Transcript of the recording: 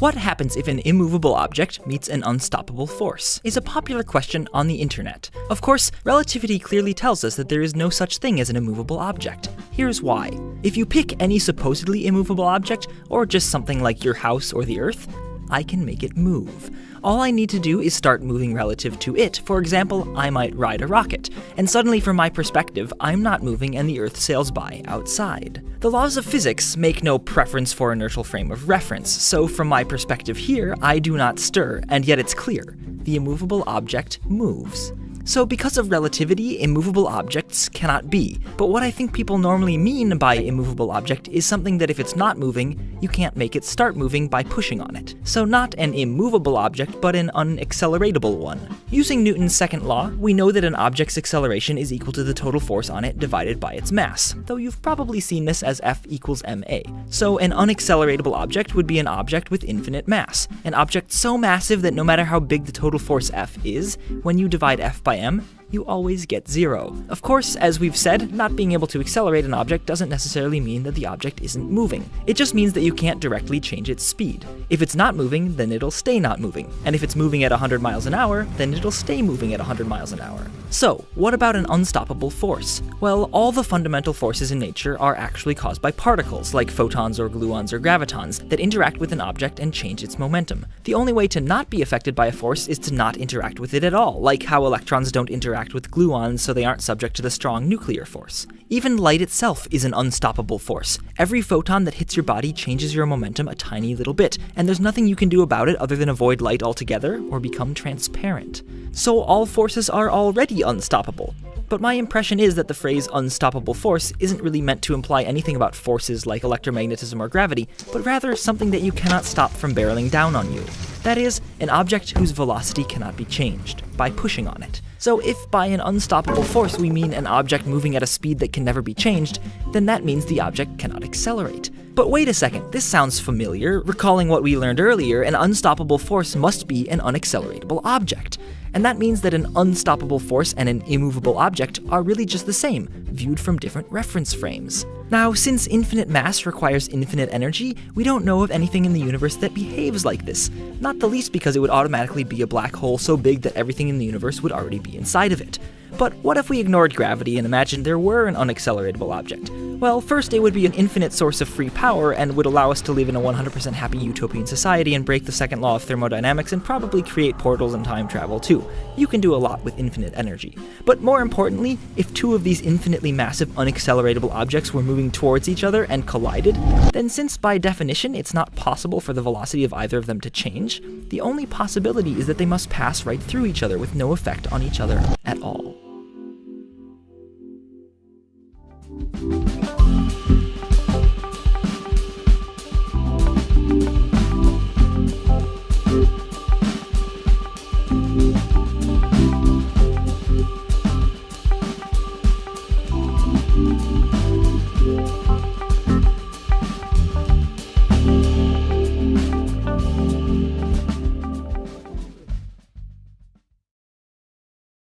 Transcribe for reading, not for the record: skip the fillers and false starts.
What happens if an immovable object meets an unstoppable force is a popular question on the internet. Of course, relativity clearly tells us that there is no such thing as an immovable object. Here's why. If you pick any supposedly immovable object, or just something like your house or the Earth, I can make it move. All I need to do is start moving relative to it. For example, I might ride a rocket, and suddenly from my perspective, I'm not moving and the Earth sails by outside. The laws of physics make no preference for inertial frame of reference, so from my perspective here, I do not stir, and yet it's clear. The immovable object moves. So because of relativity, immovable objects cannot be. But what I think people normally mean by immovable object is something that if it's not moving, you can't make it start moving by pushing on it. So not an immovable object, but an unacceleratable one. Using Newton's second law, we know that an object's acceleration is equal to the total force on it divided by its mass, though you've probably seen this as F equals ma. So an unacceleratable object would be an object with infinite mass, an object so massive that no matter how big the total force F is, when you divide F by m, you always get 0. Of course, as we've said, not being able to accelerate an object doesn't necessarily mean that the object isn't moving. It just means that you can't directly change its speed. If it's not moving, then it'll stay not moving. And if it's moving at 100 miles an hour, then it'll stay moving at 100 miles an hour. So, what about an unstoppable force? Well, all the fundamental forces in nature are actually caused by particles, like photons or gluons or gravitons, that interact with an object and change its momentum. The only way to not be affected by a force is to not interact with it at all, like how electrons don't interact with gluons so they aren't subject to the strong nuclear force. Even light itself is an unstoppable force. Every photon that hits your body changes your momentum a tiny little bit, and there's nothing you can do about it other than avoid light altogether or become transparent. So all forces are already unstoppable. But my impression is that the phrase unstoppable force isn't really meant to imply anything about forces like electromagnetism or gravity, but rather something that you cannot stop from barreling down on you. That is, an object whose velocity cannot be changed, by pushing on it. So if by an unstoppable force we mean an object moving at a speed that can never be changed, then that means the object cannot accelerate. But wait a second, this sounds familiar. Recalling what we learned earlier, an unstoppable force must be an unacceleratable object. And that means that an unstoppable force and an immovable object are really just the same, viewed from different reference frames. Now, since infinite mass requires infinite energy, we don't know of anything in the universe that behaves like this, not the least because it would automatically be a black hole so big that everything in the universe would already be inside of it. But what if we ignored gravity and imagined there were an unacceleratable object? Well, first, it would be an infinite source of free power and would allow us to live in a 100% happy utopian society and break the second law of thermodynamics and probably create portals and time travel too. You can do a lot with infinite energy. But more importantly, if two of these infinitely massive unacceleratable objects were moving towards each other and collided, then since by definition it's not possible for the velocity of either of them to change, the only possibility is that they must pass right through each other with no effect on each other at all.